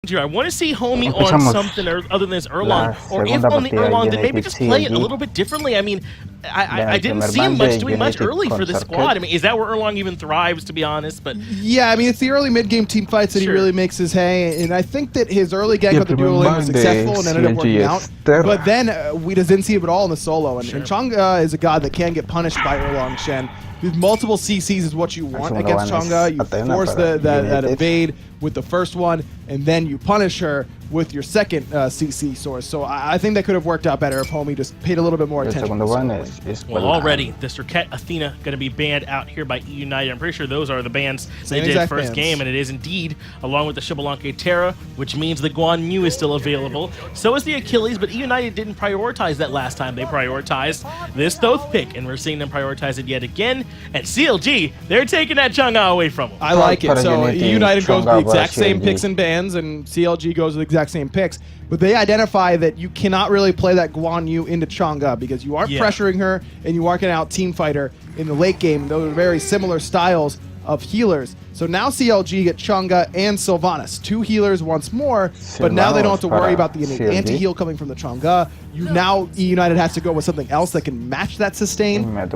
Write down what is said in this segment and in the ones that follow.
here. I want to see Homie on something other than his Erlang, or if on the Erlang, then maybe just play it a little bit differently. I mean, I didn't see him doing much early for the squad. I mean, is that where Erlang even thrives, to be honest? But yeah, I mean, it's the early mid-game team fights that he really makes his hay, and I think that his early gank with the dual lane was successful and ended up working out. But then we just didn't see him at all in the solo, and Chang'e is a god that can get punished by Erlang Shen. With multiple CCs is what you want against Chang'e. You force that evade with the first one, and then you punish her with your second CC source. So I think that could have worked out better if Homie just paid a little bit more attention. Well, already, the Serket Athena going to be banned out here by EU United. I'm pretty sure those are the bans they did first game, and it is indeed, along with the Xbalanque Terra, which means the Guan Yu is still available. So is the Achilles, but EU United didn't prioritize that last time. They prioritized this Thoth pick, and we're seeing them prioritize it yet again. And CLG, they're taking that Chang'e away from them. I like it. So EU United goes with the exact same picks and bans, and CLG goes with the exact same picks. But they identify that you cannot really play that Guan Yu into Chang'e because you aren't pressuring her and you aren't going to out team fight her in the late game. Those are very similar styles of healers. So now CLG get Chang'e and Sylvanas, two healers once more, but now they don't have to worry about the anti-heal coming from the Chang'e. Now E United has to go with something else that can match that sustain on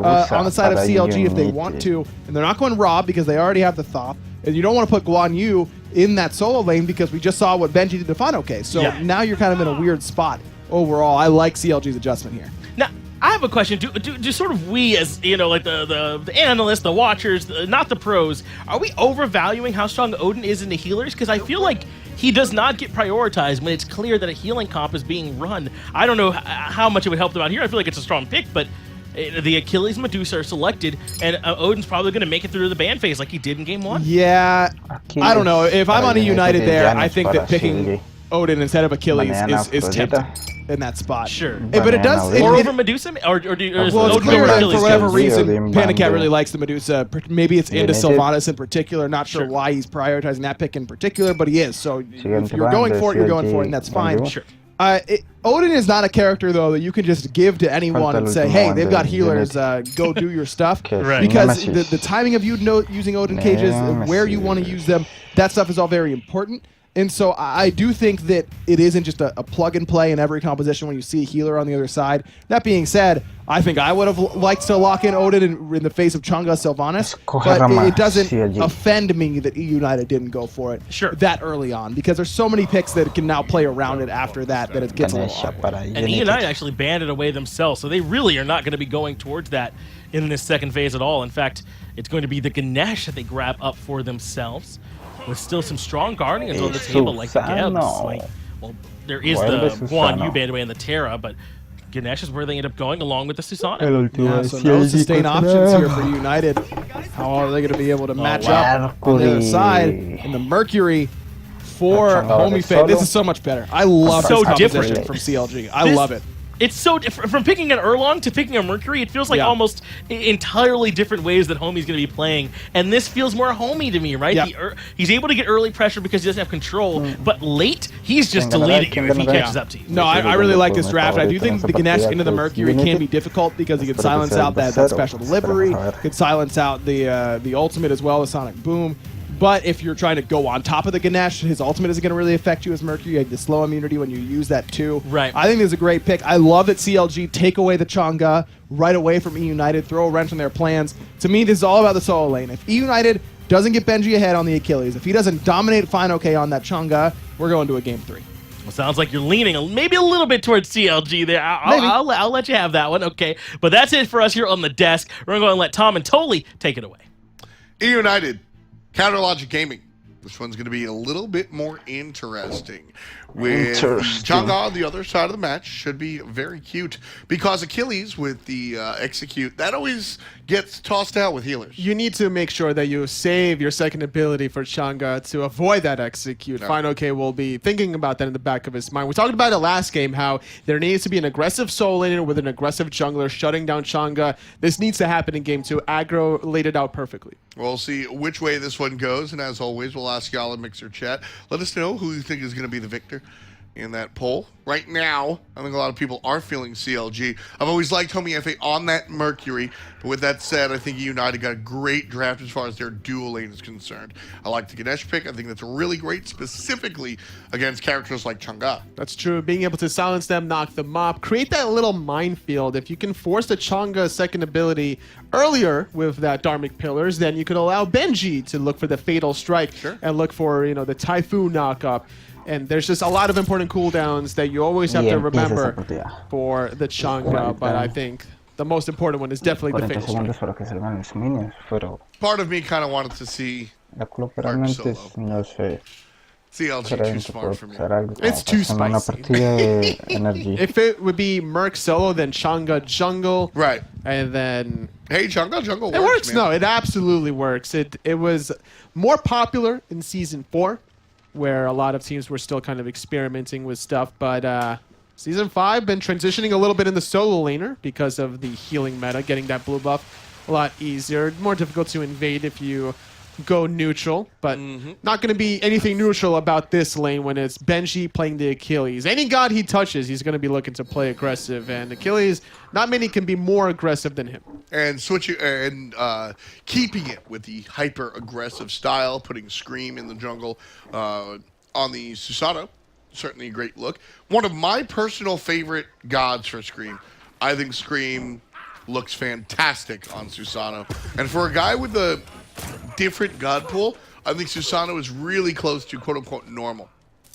the side of CLG if they want to. And they're not going raw because they already have the Thoth. And you don't want to put Guan Yu in that solo lane because we just saw what Benji did to Fanoke. So now you're kind of in a weird spot overall. I like CLG's adjustment here. Now, I have a question. Do sort of we, as you know, like the analysts, the watchers, not the pros, are we overvaluing how strong Odin is in the healers? Because I feel like he does not get prioritized when it's clear that a healing comp is being run. I don't know how much it would help them out here. I feel like it's a strong pick, but the Achilles Medusa are selected, and Odin's probably going to make it through the ban phase like he did in game one. Yeah, I don't know. If I'm on a United there, I think that picking Odin instead of Achilles is tempting in that spot. Sure. But it does... Or over Medusa? Or well, it's clear that for whatever reason, Panicat really likes the Medusa. Maybe it's into Sylvanas in particular. Not sure why he's prioritizing that pick in particular, but he is. So if you're going for it, you're going for it, and that's fine. Sure. Odin is not a character, though, that you can just give to anyone and say, hey, they've got healers, go do your stuff. Because the timing of you using Odin cages, where you want to use them, that stuff is all very important. And so I do think that it isn't just a plug and play in every composition when you see a healer on the other side. That being said, I think I would have liked to lock in Odin in the face of Chang'e Sylvanas, but it doesn't offend me that E United didn't go for it that early on, because there's so many picks that can now play around it after that it gets a little awkward. And E United actually banned it away themselves, so they really are not going to be going towards that in this second phase at all. In fact, it's going to be the Ganesh that they grab up for themselves, with still some strong guardians on the table, like the Gebs. Well, there is the Guan Yu banned away in the Terra, but Ganesh is where they end up going, along with the Susano. Yeah, so no sustain options here for United. How are they going to be able to match up on the other side? And the Mercury for Homie Fate. This is so much better. I love this composition from CLG. I love it. It's so different. From picking an Erlang to picking a Mercury, it feels like almost entirely different ways that Homie's going to be playing. And this feels more Homie to me, right? He's able to get early pressure because he doesn't have control, but late, he's just deleting you if he catches up to you. No, I really like this draft. I do think the Ganesh into the Mercury can be difficult because he can silence out that special delivery, can silence out the ultimate as well, the Sonic Boom. But if you're trying to go on top of the Ganesh, his ultimate isn't going to really affect you as Mercury. You have the slow immunity when you use that too. Right. I think this is a great pick. I love that CLG take away the Chang'e right away from E United, throw a wrench in their plans. To me, this is all about the solo lane. If E United doesn't get Benji ahead on the Achilles, if he doesn't dominate Finoke on that Chang'e, we're going to a game 3. Well, sounds like you're leaning maybe a little bit towards CLG there. I'll let you have that one, okay. But that's it for us here on the desk. We're going to go and let Tom and Toli take it away. E United. Counter Logic Gaming. This one's going to be a little bit more interesting. With Chang'e on the other side of the match should be very cute, because Achilles with the execute, that always gets tossed out with healers. You need to make sure that you save your second ability for Chang'e to avoid that execute. No. Finoke will be thinking about that in the back of his mind. We talked about it last game, how there needs to be an aggressive soul laner with an aggressive jungler shutting down Chang'e. This needs to happen in game 2. Aggro laid it out perfectly. We'll see which way this one goes, and as always, we'll ask y'all in Mixer Chat. Let us know who you think is going to be the victor. in that poll. Right now, I think a lot of people are feeling CLG. I've always liked Homie FA on that Mercury, but with that said, I think United got a great draft as far as their dual lane is concerned. I like the Ganesh pick. I think that's really great, specifically against characters like Chang'e. That's true. Being able to silence them, knock them off, create that little minefield. If you can force the Chang'e's second ability earlier with that Dharmic Pillars, then you could allow Benji to look for the Fatal Strike and look for, you know, the Typhoon knockup. And there's just a lot of important cooldowns that you always have to remember for the Chang'e, but I think the most important one is definitely the Fatal Strike. Part of me kind of wanted to see Mark Solo. CLG too smart for me. It's too spicy. If it would be Merc Solo, then Chang'e Jungle. Right. And then... Hey, Chang'e Jungle works, It works, man. No, it absolutely works. It was more popular in Season 4, where a lot of teams were still kind of experimenting with stuff, but Season 5 been transitioning a little bit in the solo laner because of the healing meta, getting that blue buff a lot easier. More difficult to invade if you go neutral, but not going to be anything neutral about this lane when it's Benji playing the Achilles. Any god he touches, he's going to be looking to play aggressive, and Achilles, not many can be more aggressive than him. And keeping it with the hyper-aggressive style, putting Scream in the jungle on the Susanoo, certainly a great look. One of my personal favorite gods for Scream. I think Scream looks fantastic on Susanoo. And for a guy with a different god pool, I think Susanoo is really close to quote-unquote normal.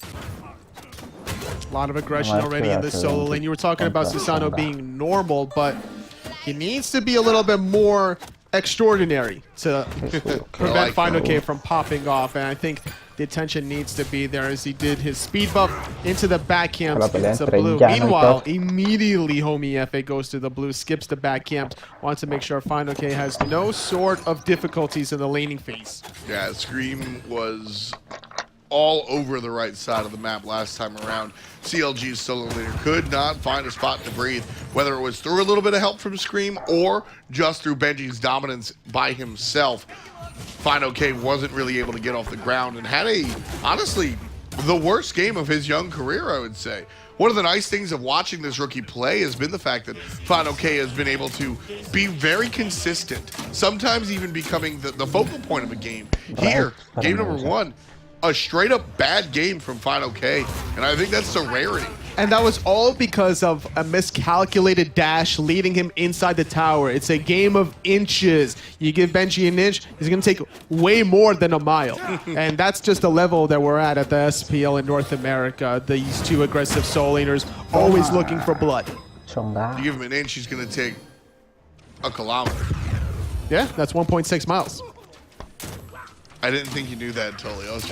A lot of aggression already in the solo lane. You were talking about Susanoo being normal, but he needs to be a little bit more extraordinary to prevent Final K from popping off, and I think the attention needs to be there as he did his speed buff into the back camps into blue. Meanwhile, immediately Homie FA goes to the blue, skips the back camps, wants to make sure Final K has no sort of difficulties in the laning phase. Yeah, Scream was all over the right side of the map last time around. CLG's solo leader could not find a spot to breathe, whether it was through a little bit of help from Scream or just through Benji's dominance by himself. Final K wasn't really able to get off the ground and had honestly, the worst game of his young career, I would say. One of the nice things of watching this rookie play has been the fact that Final K has been able to be very consistent, sometimes even becoming the focal point of a game. Here, game number 1, a straight up bad game from Final K, and I think that's the rarity. And that was all because of a miscalculated dash leading him inside the tower. It's a game of inches. You give Benji an inch, he's going to take way more than a mile. And that's just the level that we're at the SPL in North America. These two aggressive soul laners always looking for blood. You give him an inch, he's going to take a kilometer. Yeah, that's 1.6 miles. I didn't think you knew that totally. I was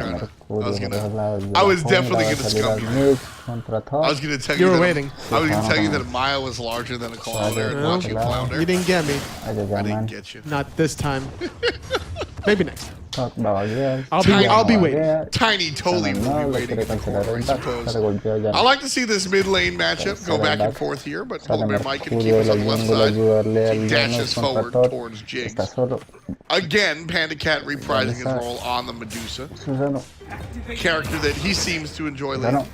definitely gonna scum you. I was gonna tell you. You were waiting. I was gonna tell you that a mile was larger than a kilometer and watch you flounder. You didn't get me. I didn't get you. Not this time. Maybe next time. I'll be waiting. Tiny totally will be waiting for, I suppose. I like to see this mid lane matchup go back and forth here, but Polar Bear Mike can keep us on the left side. He dashes forward towards Jigs. Again, Panda Cat reprising his role on the Medusa. Character that he seems to enjoy laning.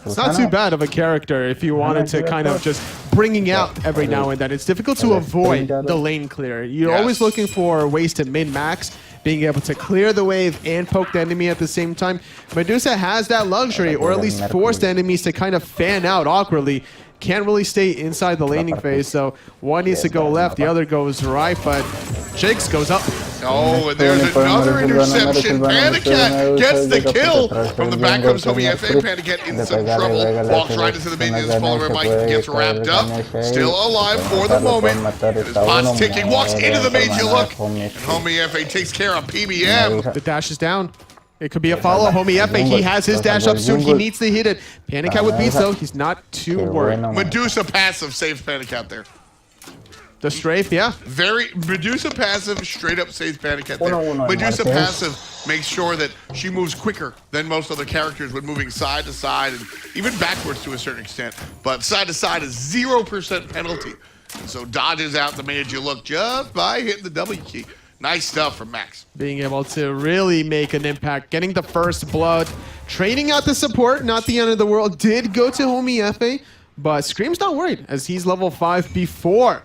It's not too bad of a character if you wanted to kind of just bringing out every now and then. It's difficult to avoid the lane clear. You're always looking for ways to min-max, being able to clear the wave and poke the enemy at the same time. Medusa has that luxury, or at least force the enemies to kind of fan out awkwardly. Can't really stay inside the laning phase, so one needs to go left, the other goes right, but Jigs goes up. Oh, and there's another interception. Panda Cat gets the kill. From the back comes Homie FA. Panda Cat in some trouble. Walks right into the minions. Polar Bear Mike gets wrapped up. Still alive for the moment. His pot's ticking. Walks into the major look. And Homie FA takes care of PBM. The dash is down. It could be a follow. Homie FA, he has his dash up soon. He needs to hit it. Panda Cat with beats though. He's not too worried. Medusa passive saves Panda Cat there. The strafe, yeah. Very Medusa passive straight up saves Panda Cat there. Medusa passive makes sure that she moves quicker than most other characters when moving side to side and even backwards to a certain extent. But side to side is 0% penalty. So dodges out the major look just by hitting the W key. Nice stuff from Max. Being able to really make an impact, getting the first blood, trading out the support, not the end of the world, did go to Homie Efe, but Scream's not worried as he's level 5 before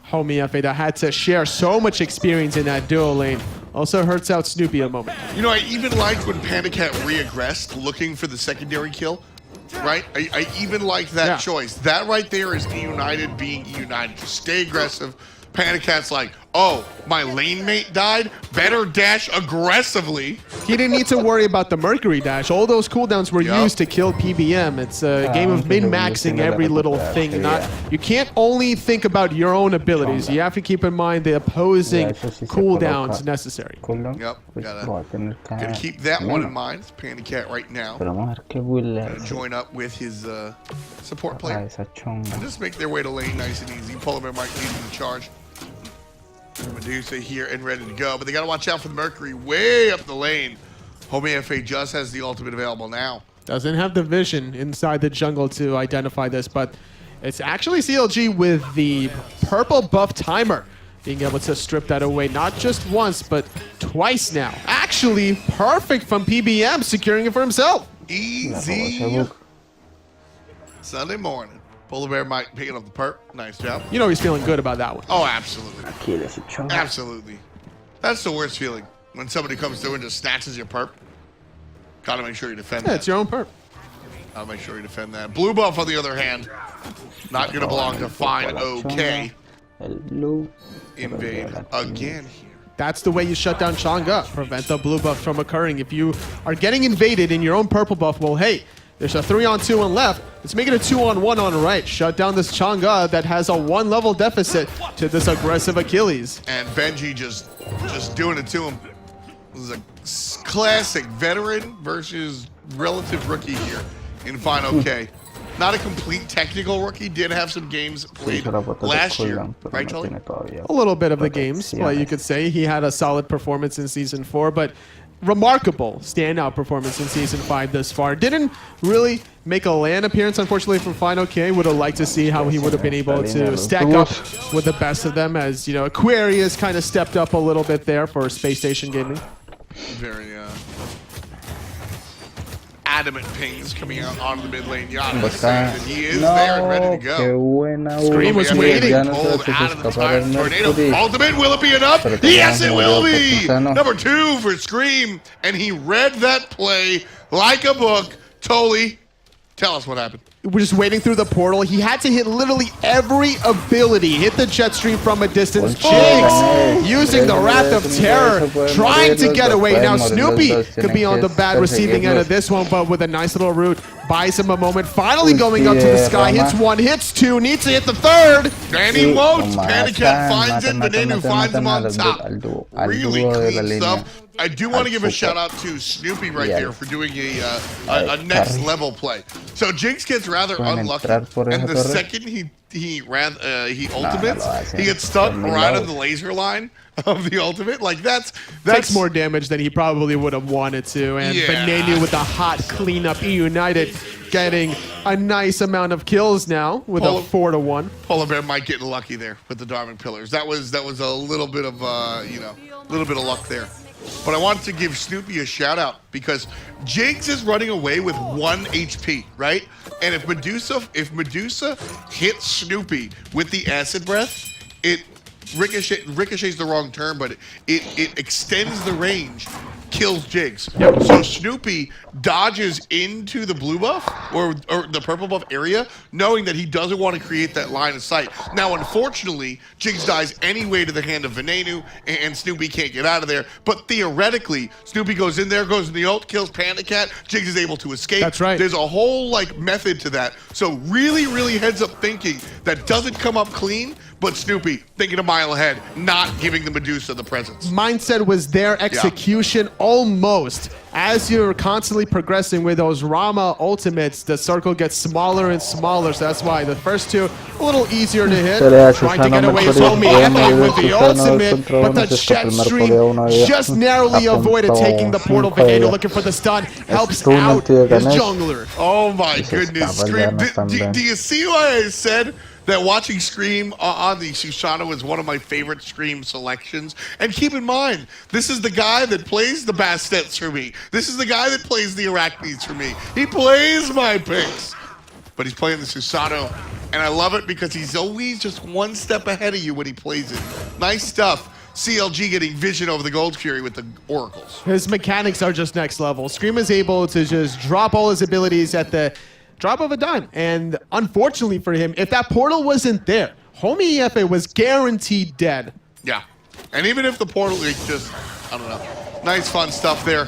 Homie Efe that had to share so much experience in that duo lane. Also hurts out Snoopy a moment. You know, I even liked when Panda Cat re-aggressed looking for the secondary kill, right? I even liked that choice. That right there is United being United. Just stay aggressive. Panda Cat's like, oh, my lane mate died? Better dash aggressively. He didn't need to worry about the Mercury dash. All those cooldowns were used to kill PBM. It's a game of min-maxing every little thing. You can't only think about your own abilities. You have to keep in mind the opposing cooldowns necessary. Yep, gotta keep that one in mind. It's Panda Cat right now. Gonna join up with his support player. And just make their way to lane nice and easy. Polar Bear might lead in the charge. Medusa here and ready to go, but they gotta watch out for the Mercury way up the lane. Homie Efe just has the ultimate available now. Doesn't have the vision inside the jungle to identify this, but it's actually CLG with the purple buff timer being able to strip that away, not just once, but twice now. Actually, perfect from PBM, securing it for himself. Easy. Sunday morning. Polar Bear might picking up the perp. Nice job. You know he's feeling good about that one. Oh, absolutely. Absolutely. That's the worst feeling. When somebody comes through and just snatches your perp. Gotta make sure you defend that. It's your own perp. Gotta make sure you defend that. Blue buff, on the other hand, not gonna belong to Fine OK. Invade again here. That's the way you shut down Chang'e. Prevent the blue buff from occurring. If you are getting invaded in your own purple buff, well, hey, there's a 3-on-2 on left. Let's make it a 2-on-1 on right. Shut down this Chang'e that has a 1-level deficit to this aggressive Achilles. And Benji just doing it to him. This is a classic veteran versus relative rookie here in Fine OK. Not a complete technical rookie. Did have some games played last year, right, Tully? A little bit of the games, well, you could say. He had a solid performance in Season 4, but remarkable standout performance in Season 5 thus far. Didn't really make a LAN appearance, unfortunately, from Fine OK. Would have liked to see how he would have been able to stack up with the best of them, as, you know, Aquarius kind of stepped up a little bit there for Space Station Gaming. Very adamant pings coming out onto the mid lane. Yana saying that he is there and ready to go. Scream was waiting. Pulled out of the time. Tornado. Ultimate, will it be enough? Yes, it will be! Number 2 for Scream. And he read that play like a book. Toli, tell us what happened. We're just waiting through the portal. He had to hit literally every ability. Hit the jet stream from a distance. Jigs using the Wrath of Terror, trying to get away. Now Snoopy could be on the bad receiving end of this one, but with a nice little route, buys him a moment. Finally going up to the sky. Hits 1, hits 2, needs to hit the 3rd. And he won't. Panda Cat finds it, but Nanu finds him on top. Really clean stuff. I do want to give a shout out to Snoopy right there for doing a next level play. So Jinx gets rather unlucky, and the second he ultimates, he gets stuck right on the laser line of the ultimate. Like that's takes more damage than he probably would have wanted to. And Venenu with a hot cleanup. United getting a nice amount of kills now with a 4-1. Polar Bear might get lucky there with the Diamond Pillars. That was a little bit of little bit of luck there. But I wanted to give Snoopy a shout out because Jinx is running away with 1 HP, right? And if Medusa hits Snoopy with the acid breath, it ricochets the wrong term, but it extends the range, kills Jigs. Yep. So Snoopy dodges into the blue buff or the purple buff area, knowing that he doesn't want to create that line of sight. Now, unfortunately, Jigs dies anyway to the hand of Venenu, and Snoopy can't get out of there. But theoretically, Snoopy goes in there, goes in the ult, kills Panda Cat. Jigs is able to escape. That's right. There's a whole method to that. So really, really heads up thinking that doesn't come up clean. But Snoopy thinking a mile ahead, not giving the Medusa the presence. Mindset was there, execution almost. As you're constantly progressing with those Rama ultimates, the circle gets smaller and smaller. So that's why the first 2 a little easier to hit. Trying to get away his homie Efe with the ultimate, but the jet stream just narrowly avoided taking the portal. Veneno looking for the stun, helps out his jungler. Oh my goodness, Scream. Do you see why I said that watching Scream on the Susano is one of my favorite Scream selections. And keep in mind, this is the guy that plays the Bastets for me. This is the guy that plays the Arachnids for me. He plays my picks. But he's playing the Susano, and I love it because he's always just one step ahead of you when he plays it. Nice stuff. CLG getting vision over the Gold Fury with the Oracles. His mechanics are just next level. Scream is able to just drop all his abilities at the drop of a dime. And unfortunately for him, if that portal wasn't there, Homie Efe was guaranteed dead. Yeah. And even if the portal is just, I don't know. Nice fun stuff there.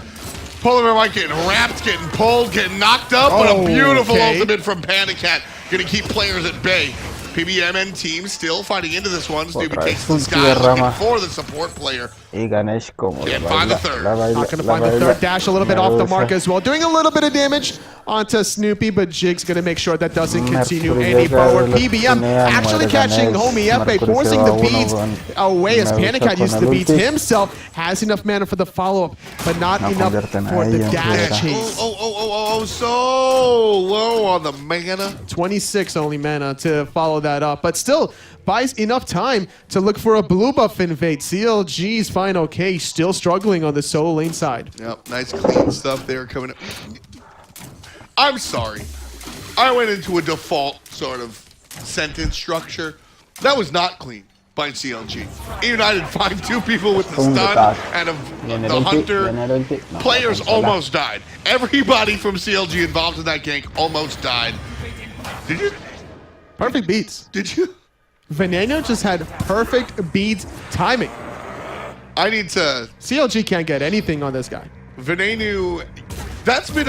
Polar Bear Mike getting wrapped, getting pulled, getting knocked up, but a beautiful ultimate from Panda Cat. Gonna keep players at bay. PBMN team still fighting into this one. Stupid takes the sky looking for the support player. Can't find the third. Not gonna find the third dash, a little bit off the mark as well. Doing a little bit of damage onto Snoopy, but Jig's gonna make sure that doesn't continue any forward. PBM actually catching Homie Efe, forcing the beads away as Panda Cat uses the beads himself. Has enough mana for the follow-up, but not enough for the dash chase. So low on the mana. 26 only mana to follow that up, but still buys enough time to look for a blue buff invade. CLG's final K still struggling on the solo lane side. Yep, nice clean stuff there coming up. I'm sorry. I went into a default sort of sentence structure. That was not clean by CLG. United 5-2 people with the stun and the hunter. Players almost died. Everybody from CLG involved in that gank almost died. Did you? Perfect beats. Did you? Veneno just had perfect beat timing. I need to. CLG can't get anything on this guy. Veneno, that's been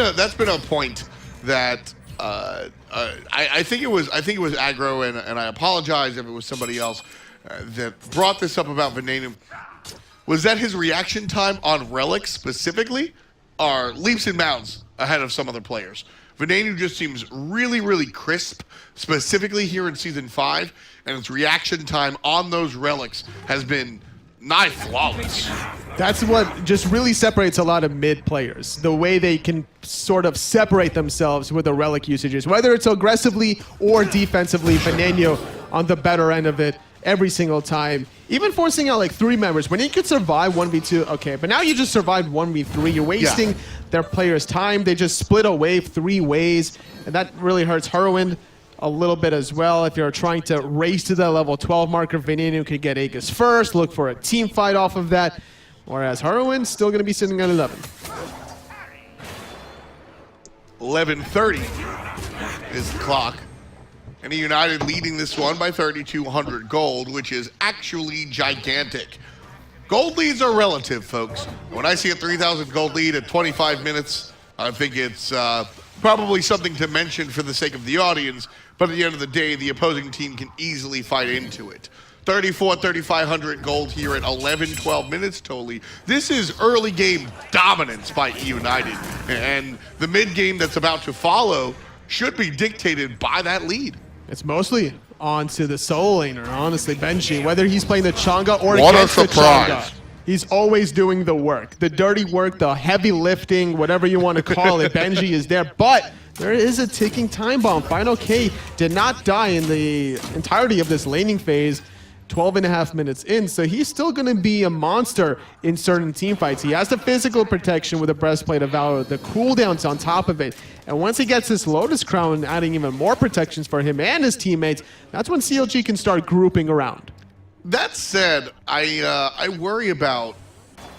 a point that I think it was aggro, and I apologize if it was somebody else that brought this up about Veneno. Was that his reaction time on Relics specifically are leaps and bounds ahead of some other players? Veneno just seems really, really crisp, specifically here in Season 5, and its reaction time on those relics has been nigh flawless. That's what just really separates a lot of mid players. The way they can sort of separate themselves with the relic usages, whether it's aggressively or defensively. Veneno on the better end of it every single time. Even forcing out like 3 members. When you could survive 1v2, okay, but now you just survived 1v3. You're wasting their players' time. They just split a wave 3 ways, and that really hurts Heroin a little bit as well. If you're trying to race to that level 12 marker, Veneno could get Aegis first, look for a team fight off of that, whereas Heroin's still going to be sitting at 11. 11:30 is the clock. And United leading this one by 3,200 gold, which is actually gigantic. Gold leads are relative, folks. When I see a 3,000 gold lead at 25 minutes, I think it's probably something to mention for the sake of the audience, but at the end of the day, the opposing team can easily fight into it. 3,500 gold here at 11-12 minutes totally. This is early game dominance by United, and the mid game that's about to follow should be dictated by that lead. It's mostly onto the solo laner, honestly, Benji. Whether he's playing the Chang'e or against the Chang'e, he's always doing the work. The dirty work, the heavy lifting, whatever you want to call it, Benji is there. But there is a ticking time bomb. Final K did not die in the entirety of this laning phase. 12.5 minutes in, so he's still going to be a monster in certain team fights. He has the physical protection with the Breastplate of Valor, the cooldowns on top of it, and once he gets this Lotus Crown adding even more protections for him and his teammates, that's when CLG can start grouping around. That said, I worry about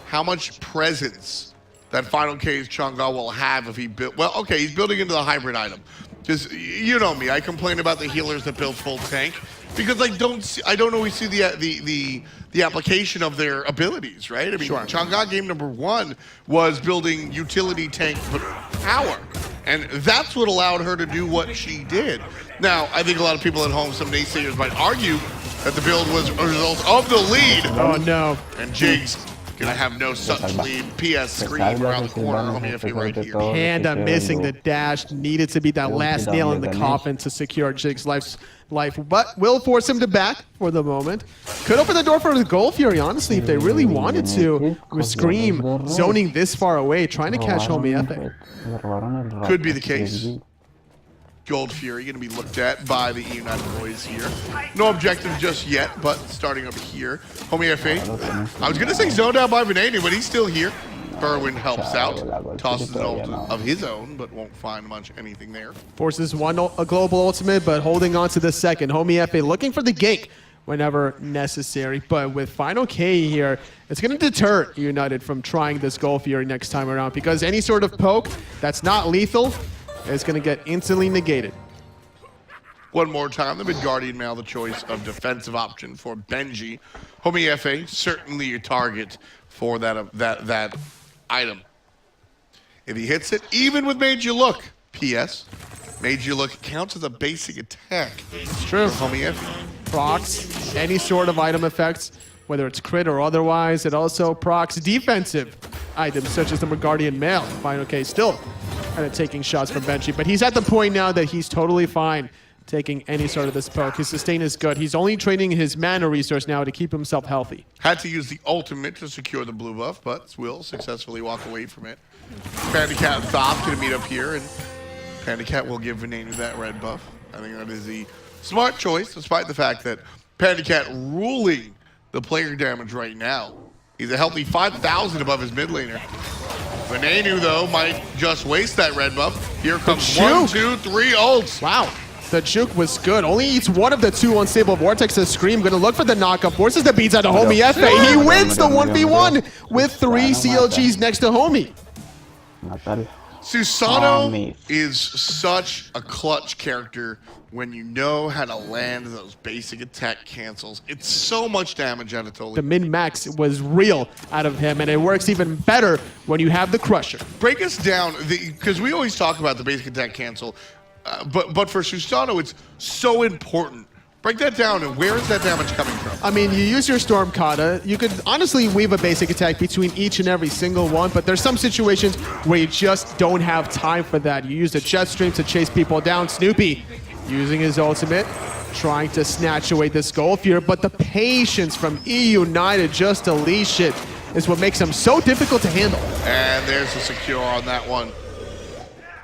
how much presence that Final K's Chang'e will have if he build. Well, okay, he's building into the hybrid item. Because you know me, I complain about the healers that build full tank. Because I don't always see the application of their abilities, right? I mean, Chang'e game number 1 was building utility tank power, and that's what allowed her to do what she did. Now, I think a lot of people at home, some naysayers might argue that the build was a result of the lead. Oh no! And Jig's gonna have no such lead. PS screen around the corner. Homie, if you're right here. Panda missing the dash, needed to be that last nail in the coffin to secure Jig's life, but will force him to back for the moment. Could open the door for the Gold Fury, honestly, if they really wanted to. With Scream zoning this far away, trying to catch Homie Efe. Could be the case. Gold Fury going to be looked at by the United boys here. No objective just yet, but starting up here. Homie FA. I was going to say zoned out by Venenu, but he's still here. Berwin helps out. Tosses an ult of his own, but won't find much anything there. Forces a global ultimate, but holding on to the second. Homie FA looking for the gank whenever necessary. But with Final K here, it's going to deter United from trying this Gold Fury next time around, because any sort of poke that's not lethal is going to get instantly negated. One more time, the mid-guardian male, the choice of defensive option for Benji. Homie FA, certainly a target for that item. If he hits it, even with Made You Look, P.S., Made You Look counts as a basic attack. It's true. Homie FA. Procs any sort of item effects, whether it's crit or otherwise. It also procs defensive items, such as the Guardian Mail. Final K still kind of taking shots from Benji, but he's at the point now that he's totally fine taking any sort of this poke. His sustain is good. He's only trading his mana resource now to keep himself healthy. Had to use the ultimate to secure the blue buff, but will successfully walk away from it. Panda Cat and Thoth going to meet up here, and Panda Cat will give Venenu that red buff. I think that is the smart choice, despite the fact that Panda Cat ruling the player damage right now. He's a healthy 5,000 above his mid laner. Venenu, though, might just waste that red buff. Here comes 1, 2, 3 ults. Wow. The juke was good. Only eats one of the two unstable vortexes. Scream gonna look for the knockup. Forces the beats out to Homie FA. He wins the 1v1 with 3 CLGs next to Homie. Susano is such a clutch character when you know how to land those basic attack cancels. It's so much damage out of Totally. The min-max was real out of him, and it works even better when you have the Crusher. Break us down, because we always talk about the basic attack cancel, but for Susano, it's so important. Break that down, and where is that damage coming from? I mean, you use your Storm Kata. You could honestly weave a basic attack between each and every single one, but there's some situations where you just don't have time for that. You use the jet stream to chase people down. Snoopy using his ultimate, trying to snatch away this Gold Fury, but the patience from EUN just to leash it is what makes him so difficult to handle. And there's a secure on that one.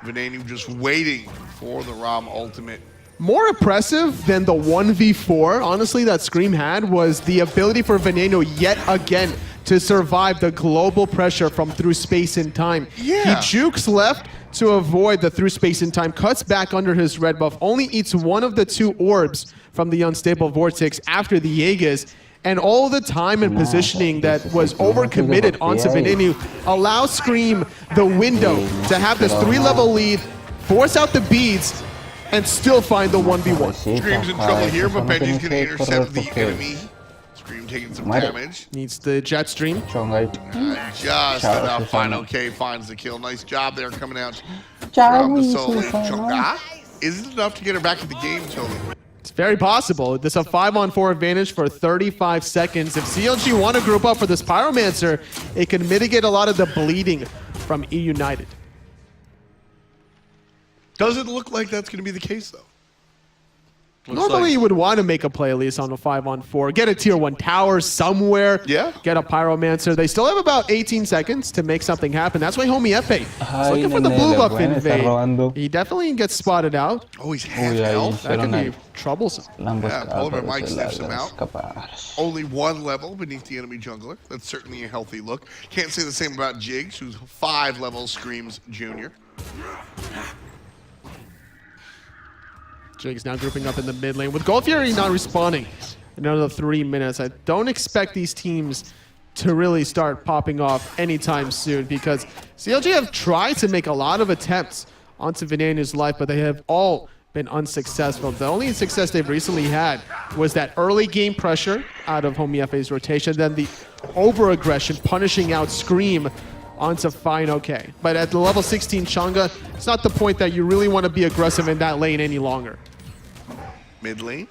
Venenu just waiting for the Ram ultimate. More impressive than the 1v4, honestly, that Scream had was the ability for Venenu yet again to survive the global pressure from through space and time. Yeah. He jukes left to avoid the through space and time, cuts back under his red buff, only eats one of the 2 orbs from the unstable vortex after the Aegis, and all the time and positioning that was overcommitted onto Venenu allows Scream the window to have this 3-level lead, force out the beads, and still find the 1v1. Scream's in trouble here, but Benji's going to intercept the enemy. Scream taking some damage. Needs the jet stream. Just enough. Final K finds the kill. Nice job there coming out from the solo. Chonga. Is it enough to get her back in the game, Tony? It's very possible. This is a 5-on-4 advantage for 35 seconds. If CLG want to group up for this Pyromancer, it can mitigate a lot of the bleeding from EUN. Doesn't look like that's going to be the case, though. Normally, you would want to make a play at least on a 5-on-4. Get a tier 1 tower somewhere. Yeah. Get a Pyromancer. They still have about 18 seconds to make something happen. That's why Homie FA is looking for the blue buff invade. He definitely gets spotted out. Oh, he's half health. That could be troublesome. Yeah, Polar Mike sniffs him out. Only 1 level beneath the enemy jungler. That's certainly a healthy look. Can't say the same about Jigs, who's 5 levels Screams Junior. Jigs now grouping up in the mid lane. With Gold Fury not responding in another 3 minutes, I don't expect these teams to really start popping off anytime soon, because CLG have tried to make a lot of attempts onto Venenu's life, but they have all been unsuccessful. The only success they've recently had was that early game pressure out of Homie FA's rotation, then the over-aggression punishing out Scream onto Final K. But at the level 16 Chonga, it's not the point that you really want to be aggressive in that lane any longer. Mid lane.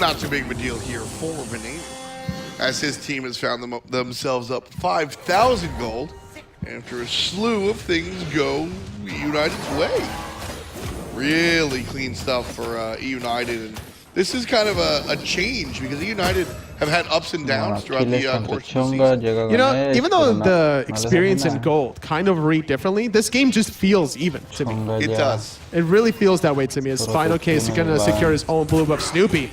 Not too big of a deal here for Venenu, as his team has found themselves up 5,000 gold after a slew of things go United's way. Really clean stuff for United, and this is kind of a change, because United have had ups and downs throughout the course of the season. You know, even though the experience and gold kind of read differently, this game just feels even to me. It does. It really feels that way to me. As Final Case is going to secure his own blue buff. Snoopy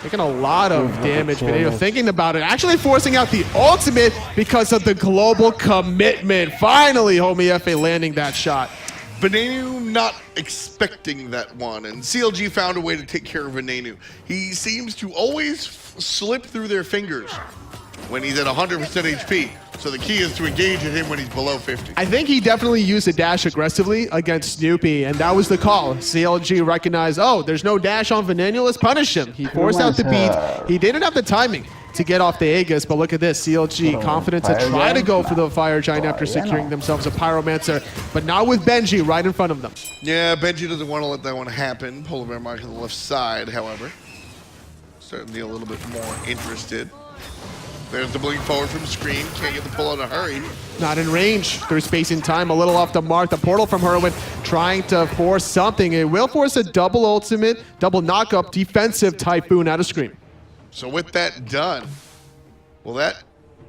taking a lot of damage, but thinking about it, actually forcing out the ultimate because of the global commitment. Finally, Homie FA landing that shot. Venenu not expecting that one, and CLG found a way to take care of Venenu. He seems to always slip through their fingers when he's at 100% HP. So the key is to engage at him when he's below 50. I think he definitely used a dash aggressively against Snoopy, and that was the call. CLG recognized, oh, there's no dash on Venenu, let's punish him. He forced out the beat. He didn't have the timing to get off the Aegis, but look at this. CLG confident to try to go for the Fire Giant after securing themselves a Pyromancer, but not with Benji right in front of them. Yeah, Benji doesn't want to let that one happen. Polar Bear Mike on the left side, however. Certainly a little bit more interested. There's the blink forward from screen. Can't get the pull in a hurry. Not in range. Through space and time, a little off the mark. The portal from Heroin trying to force something. It will force a double ultimate, double knock-up defensive Typhoon out of Scream. So with that done, will that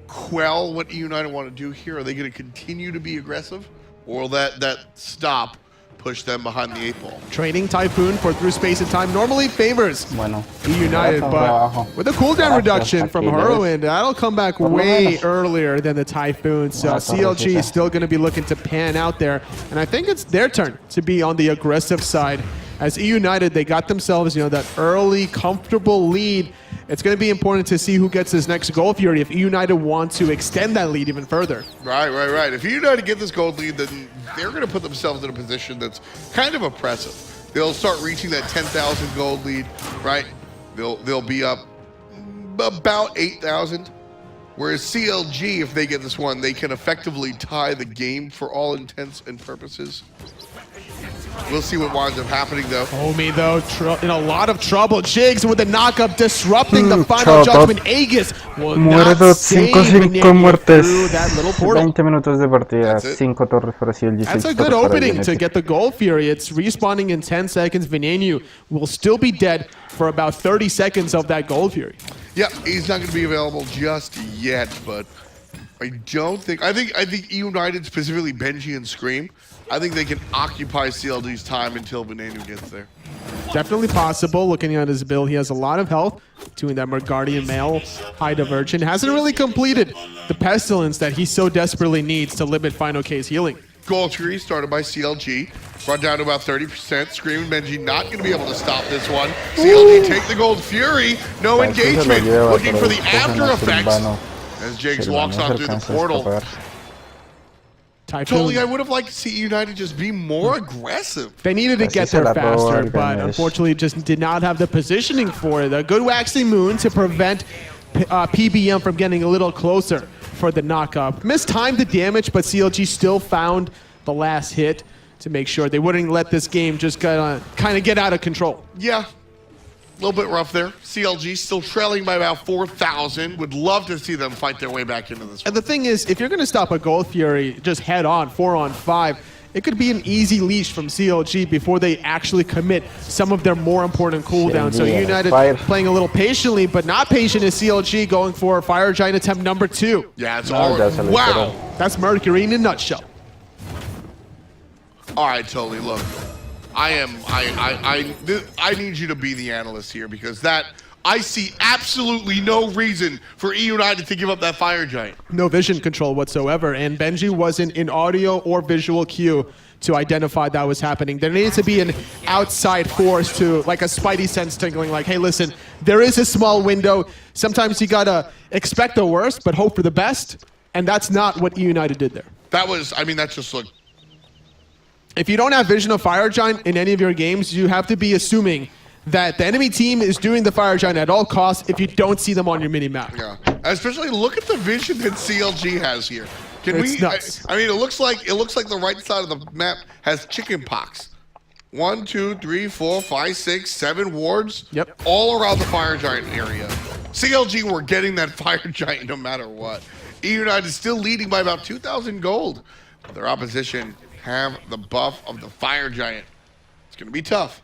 quell what United want to do here? Are they going to continue to be aggressive? Or will that stop, push them behind the 8-ball? Trading Typhoon for through space and time normally favors United, but with a cooldown reduction from Heroin, that'll come back way earlier than the Typhoon. So CLG is still going to be looking to pan out there, and I think it's their turn to be on the aggressive side. As United, they got themselves, that early comfortable lead. It's going to be important to see who gets this next Gold Fury if United want to extend that lead even further. Right. If United get this gold lead, then they're going to put themselves in a position that's kind of oppressive. They'll start reaching that 10,000 gold lead, right? They'll be up about 8,000. Whereas CLG, if they get this one, they can effectively tie the game for all intents and purposes. We'll see what winds up happening, though. Homie, though, in a lot of trouble. Jigs with the knock-up, disrupting the final judgment. Aegis will not save muertes through that little portal. 20 minutos de partida, 5 torres para CLG. That's a good opening to get the Gold Fury. It's respawning in 10 seconds. Venenu will still be dead for about 30 seconds of that Gold Fury. Yeah, he's not going to be available just yet, but I don't think... I think United, specifically Benji and Scream, I think they can occupy CLG's time until Venenu gets there. Definitely possible. Looking at his build, he has a lot of health. Doing that Merguardian Mail, High Diversion. Hasn't really completed the Pestilence that he so desperately needs to limit Final K's healing. Gold Fury started by CLG. Brought down to about 30%. Scream and Benji not going to be able to stop this one. CLG take the Gold Fury. No engagement. Looking for the after effects as Jakes walks on through the portal. Totally, I would have liked to see United just be more aggressive. They needed to get there faster, but unfortunately just did not have the positioning for it. A good waxing moon to prevent PBM from getting a little closer for the knock-up. Mistimed the damage, but CLG still found the last hit to make sure they wouldn't let this game just kind of get out of control. Yeah. A little bit rough there. CLG still trailing by about 4,000. Would love to see them fight their way back into this one. And the thing is, if you're going to stop a Gold Fury just head on, 4-on-5, it could be an easy leash from CLG before they actually commit some of their more important cooldowns. So United playing a little patiently, but not patient is CLG going for Fire Giant attempt number 2. Yeah, it's already... Wow! That's Mercury in a nutshell. All right, Totally, look. I need you to be the analyst here because I see absolutely no reason for United to give up that Fire Giant. No vision control whatsoever, and Benji wasn't in audio or visual cue to identify that was happening. There needs to be an outside force to, like a spidey sense tingling, like, hey, listen, there is a small window. Sometimes you gotta expect the worst, but hope for the best, and that's not what United did there. That's just like... If you don't have vision of Fire Giant in any of your games, you have to be assuming that the enemy team is doing the Fire Giant at all costs if you don't see them on your mini-map. Yeah, especially look at the vision that CLG has here. Nuts. I mean, it looks like the right side of the map has chicken pox. 1, 2, 3, 4, 5, 6, 7 wards. Yep. All around the Fire Giant area. CLG were getting that Fire Giant no matter what. United is still leading by about 2,000 gold. But their opposition have the buff of the Fire Giant. It's going to be tough.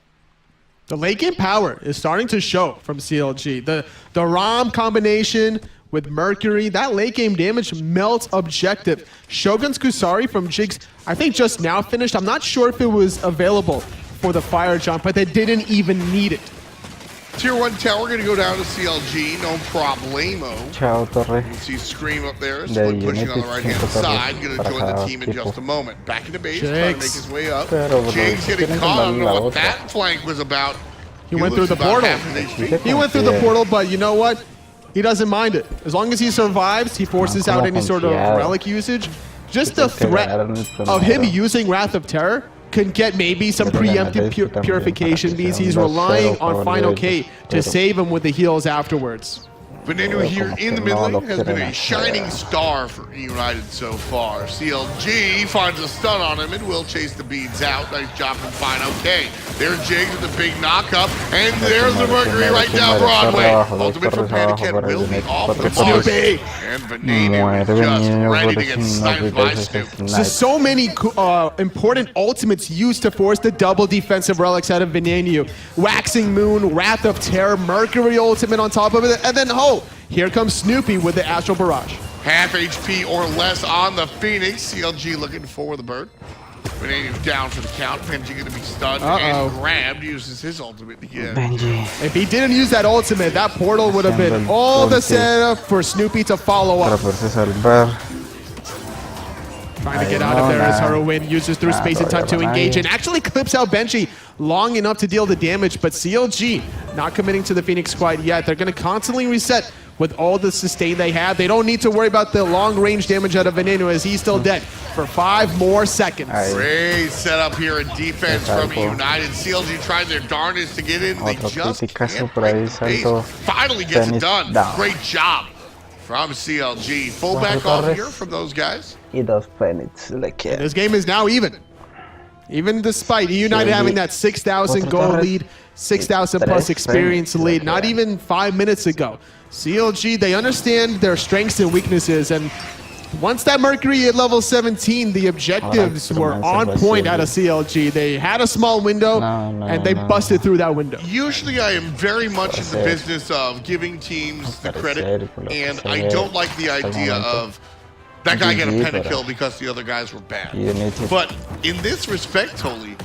The late game power is starting to show from CLG. The ROM combination with Mercury, that late game damage melts objective. Shogun's Kusari from Jigs, I think just now finished. I'm not sure if it was available for the fire jump, but they didn't even need it. Tier 1 tower going to go down to CLG, no problemo. Ciao, Torre. You see Scream up there, Split pushing on the right-hand side, going to join the team in just a moment. Back into base, trying to make his way up. Jigs getting caught, I don't know what that flank was about. He went through the portal. He went through the portal, but you know what? He doesn't mind it. As long as he survives, he forces out any sort of relic usage. Just the threat of him using Wrath of Terror can get maybe some preemptive purification bees. He's relying on Final K to save him with the heals afterwards. Veneno here in the mid lane has been a shining star for United so far. CLG finds a stun on him and will chase the beads out. Nice job from Final K. There's Jigs with the big knock-up, and there's the Mercury right down Broadway. Ultimate from Panicat will be off the mark. And Veneno is just ready to get sniped by Snoop. So many important ultimates used to force the double defensive relics out of Veneno. Waxing Moon, Wrath of Terror, Mercury ultimate on top of it, and then here comes Snoopy with the Astral Barrage. Half HP or less on the Phoenix. CLG looking for the bird. Veneno down for the count. Benji going to be stunned and grabbed. Uses his ultimate again. Benji. If he didn't use that ultimate, that portal would have been all the setup for Snoopy to follow up. Trying to get out of there as Heroin uses through space and time to engage and actually clips out Benji long enough to deal the damage, but CLG not committing to the Phoenix quite yet. They're going to constantly reset with all the sustain they have. They don't need to worry about the long-range damage out of Veneno as he's still dead for 5 more seconds. Great setup here in defense from United. CLG tried their darndest to get in. They just can't break the pace. Finally gets it done. Great job from CLG. Full back off here from those guys. This game is now even. Even despite United having that 6,000 gold lead, 6,000 plus experience lead, not even 5 minutes ago. CLG, they understand their strengths and weaknesses, and once that Mercury hit level 17, the objectives were on point out of CLG. They had a small window, and they busted through that window. Usually I am very much in the business of giving teams the credit, and I don't like the idea of that guy get a pentakill because the other guys were bad. But in this respect, Toli,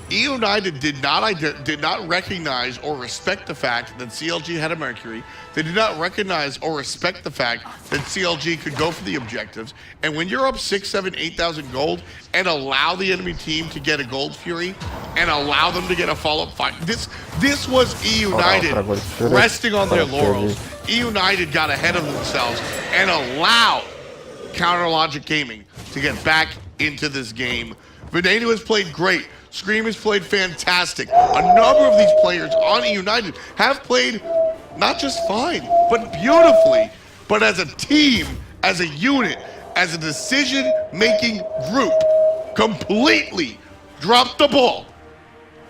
United did not recognize or respect the fact that CLG had a Mercury. They did not recognize or respect the fact that CLG could go for the objectives. And when you're up 6, 7, 8,000 gold and allow the enemy team to get a Gold Fury and allow them to get a follow-up fight, this was United resting on their laurels. United got ahead of themselves and allowed Counter Logic Gaming to get back into this game. Veneno has played great. Scream has played fantastic. A number of these players on United have played not just fine, but beautifully. But as a team, as a unit, as a decision-making group, completely dropped the ball.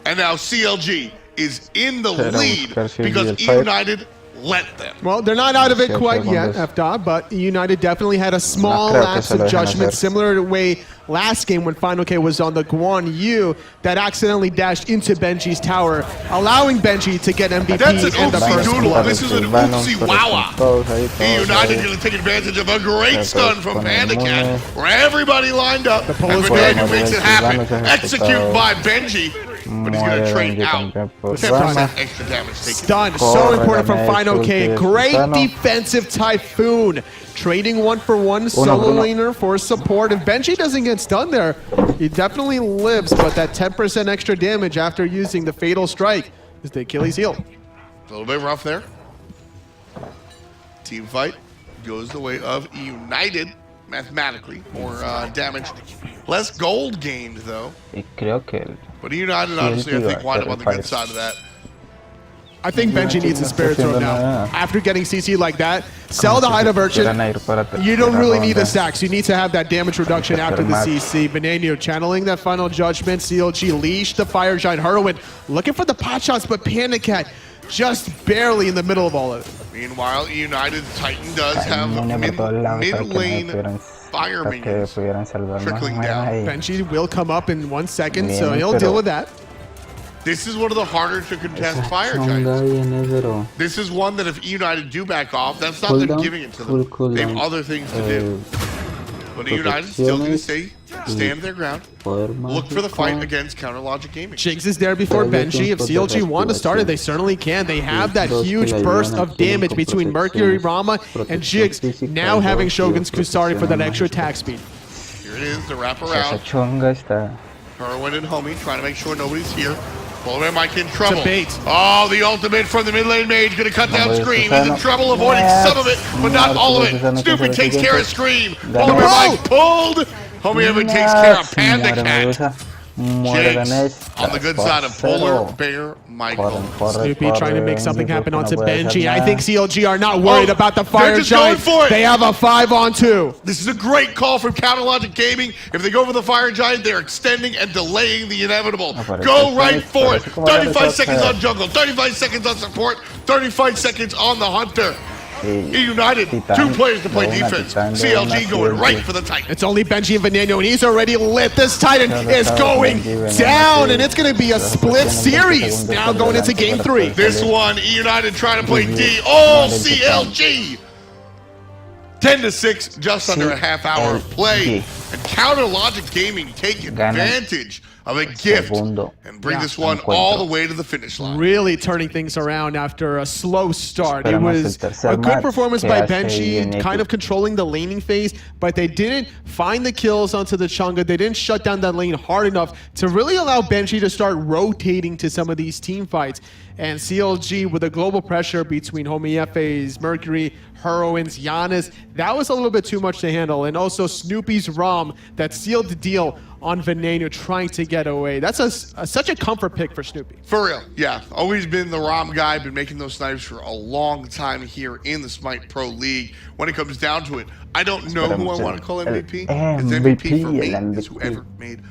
And now CLG is in the lead because United let them. Well, they're not out of it quite yet, FDA, but United definitely had a small lapse of judgment, similar to the way last game when Final K was on the Guan Yu that accidentally dashed into Benji's tower, allowing Benji to get MVP and the first blood. This is an oopsie wawa. United going to take advantage of a great stun from Panicat, where everybody lined up, and Veneno makes it happen. Execute by Benji. But he's going to trade out. 10% extra damage taken. Stun, so important from Final K. Great defensive Typhoon. Trading 1-for-1 solo laner for support. If Benji doesn't get stunned there, he definitely lives, but that 10% extra damage after using the Fatal Strike is the Achilles heel. A little bit rough there. Team fight goes the way of United. Mathematically, more damage. Less gold gained, though. But United, honestly, I think, wind up on the good side of that. I think Benji needs a Spirit Throw now. After getting CC like that, sell the Hide of Urchin. You don't really need the stacks. You need to have that damage reduction after the CC. Veneno channeling that Final Judgment. CLG leash the Fire Giant Heroin. Looking for the pot shots, but Panicat just barely in the middle of all of it. Meanwhile, United Titan does have mid-lane fire minions trickling down. Benji will come up in 1 second, so he'll deal with that. This is one of the harder to contest fire giants. This is one that if United do back off, that's not them giving it to them. They have other things to do. But United still going to stand their ground, look for the fight against Counter Logic Gaming. Jigs is there before Benji. If CLG want to start it, they certainly can. They have that huge burst of damage between Mercury, Rama, and Jigs, now having Shogun's Kusari for that extra attack speed. Here it is, the wraparound. Heroin and Homie trying to make sure nobody's here. Polar Mike in trouble. Oh, the ultimate from the mid lane mage gonna cut down Scream. He's in trouble, avoiding some of it, but not all of it. Snoopy takes care of Scream. Polar Mike pulled. Homie ever takes care of Panda Cat. Jigs on the good side of Polar Bear Michael. Snoopy trying to make something happen onto Benji. I think CLG are not worried about the fire giant. Going for it. They have a 5-on-2. This is a great call from Counter Logic Gaming. If they go for the fire giant, they're extending and delaying the inevitable. Go right for it. 35 seconds on jungle, 35 seconds on support, 35 seconds on the hunter. United, 2 players to play defense. CLG going right for the Titan. It's only Benji and Veneno, and he's already lit. This Titan is going down, and it's going to be a split series. Now going into game 3. This one, United trying to play D. Oh, CLG! 10-6, just under a half hour of play. And Counter Logic Gaming take advantage of a gift and bring this one all the way to the finish line. Really turning things around after a slow start. It was a good performance by Benji, kind of controlling the laning phase, but they didn't find the kills onto the Chunga. They didn't shut down that lane hard enough to really allow Benji to start rotating to some of these team fights. And CLG with the global pressure between Homie FA's, Mercury, Heroines, Giannis, that was a little bit too much to handle. And also Snoopy's ROM that sealed the deal on Veneno trying to get away. That's such a comfort pick for Snoopy. For real, yeah. Always been the ROM guy, been making those snipes for a long time here in the Smite Pro League. When it comes down to it, I don't know who I want to call MVP. It's MVP for me is whoever made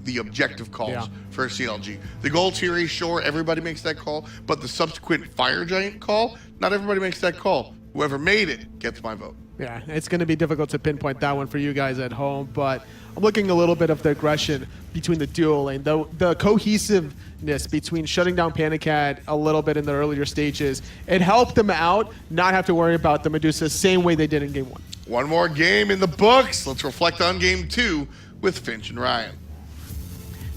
the objective calls for CLG. The gold series, sure, everybody makes that call, but the subsequent fire giant call, not everybody makes that call. Whoever made it gets my vote. Yeah, it's going to be difficult to pinpoint that one for you guys at home, but I'm looking a little bit of the aggression between the dual lane, the cohesiveness between shutting down Panda Cat a little bit in the earlier stages. It helped them out, not have to worry about the Medusa same way they did in game 1. One more game in the books. Let's reflect on game 2 with Finch and Ryan.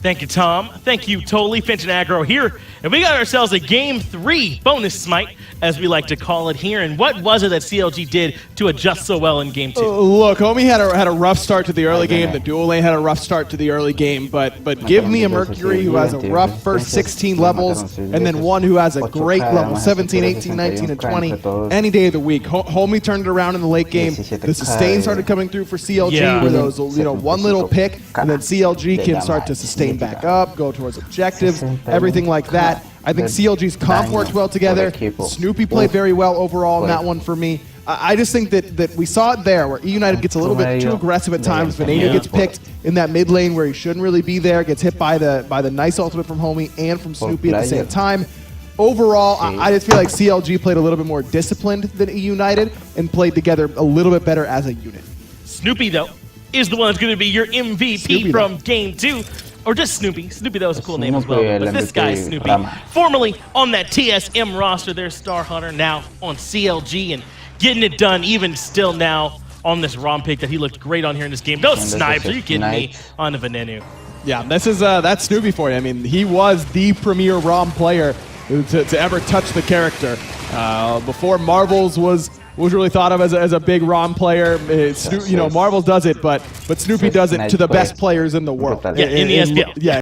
Thank you, Tom. Thank you, Totally, Finch and Aggro here. And we got ourselves a Game 3 bonus Smite, as we like to call it here. And what was it that CLG did to adjust so well in Game 2? Look, Homie had a rough start to the early game. The dual lane had a rough start to the early game. But give me a Mercury who has a rough first 16 levels, and then one who has a great level, 17, 18, 19, and 20, any day of the week. Homie turned it around in the late game. The sustain started coming through for CLG with those, one little pick, and then CLG can start to sustain back up, go towards objectives, everything like that. I think CLG's comp worked well together. Snoopy played very well overall in that one for me. I just think that we saw it there where United gets a little bit too aggressive at times. Veneno gets picked in that mid lane where he shouldn't really be there, gets hit by the nice ultimate from Homie and from Snoopy at the same time. Overall, I just feel like CLG played a little bit more disciplined than United and played together a little bit better as a unit. Snoopy, though, is the one that's going to be your MVP from Game 2. Or just Snoopy. Snoopy, that was a cool name as well. But this guy is Snoopy. Formerly on that TSM roster, there's Star Hunter, now on CLG, and getting it done even still now on this ROM pick that he looked great on here in this game. Those snipes, are you kidding me? On the Veneno. Yeah, that's Snoopy for you. I mean, he was the premier ROM player to ever touch the character. Before Marvels was really thought of as a big ROM player. Marvels does it, but Snoopy does it to the best players in the world. Yeah, in the SPL. Yeah.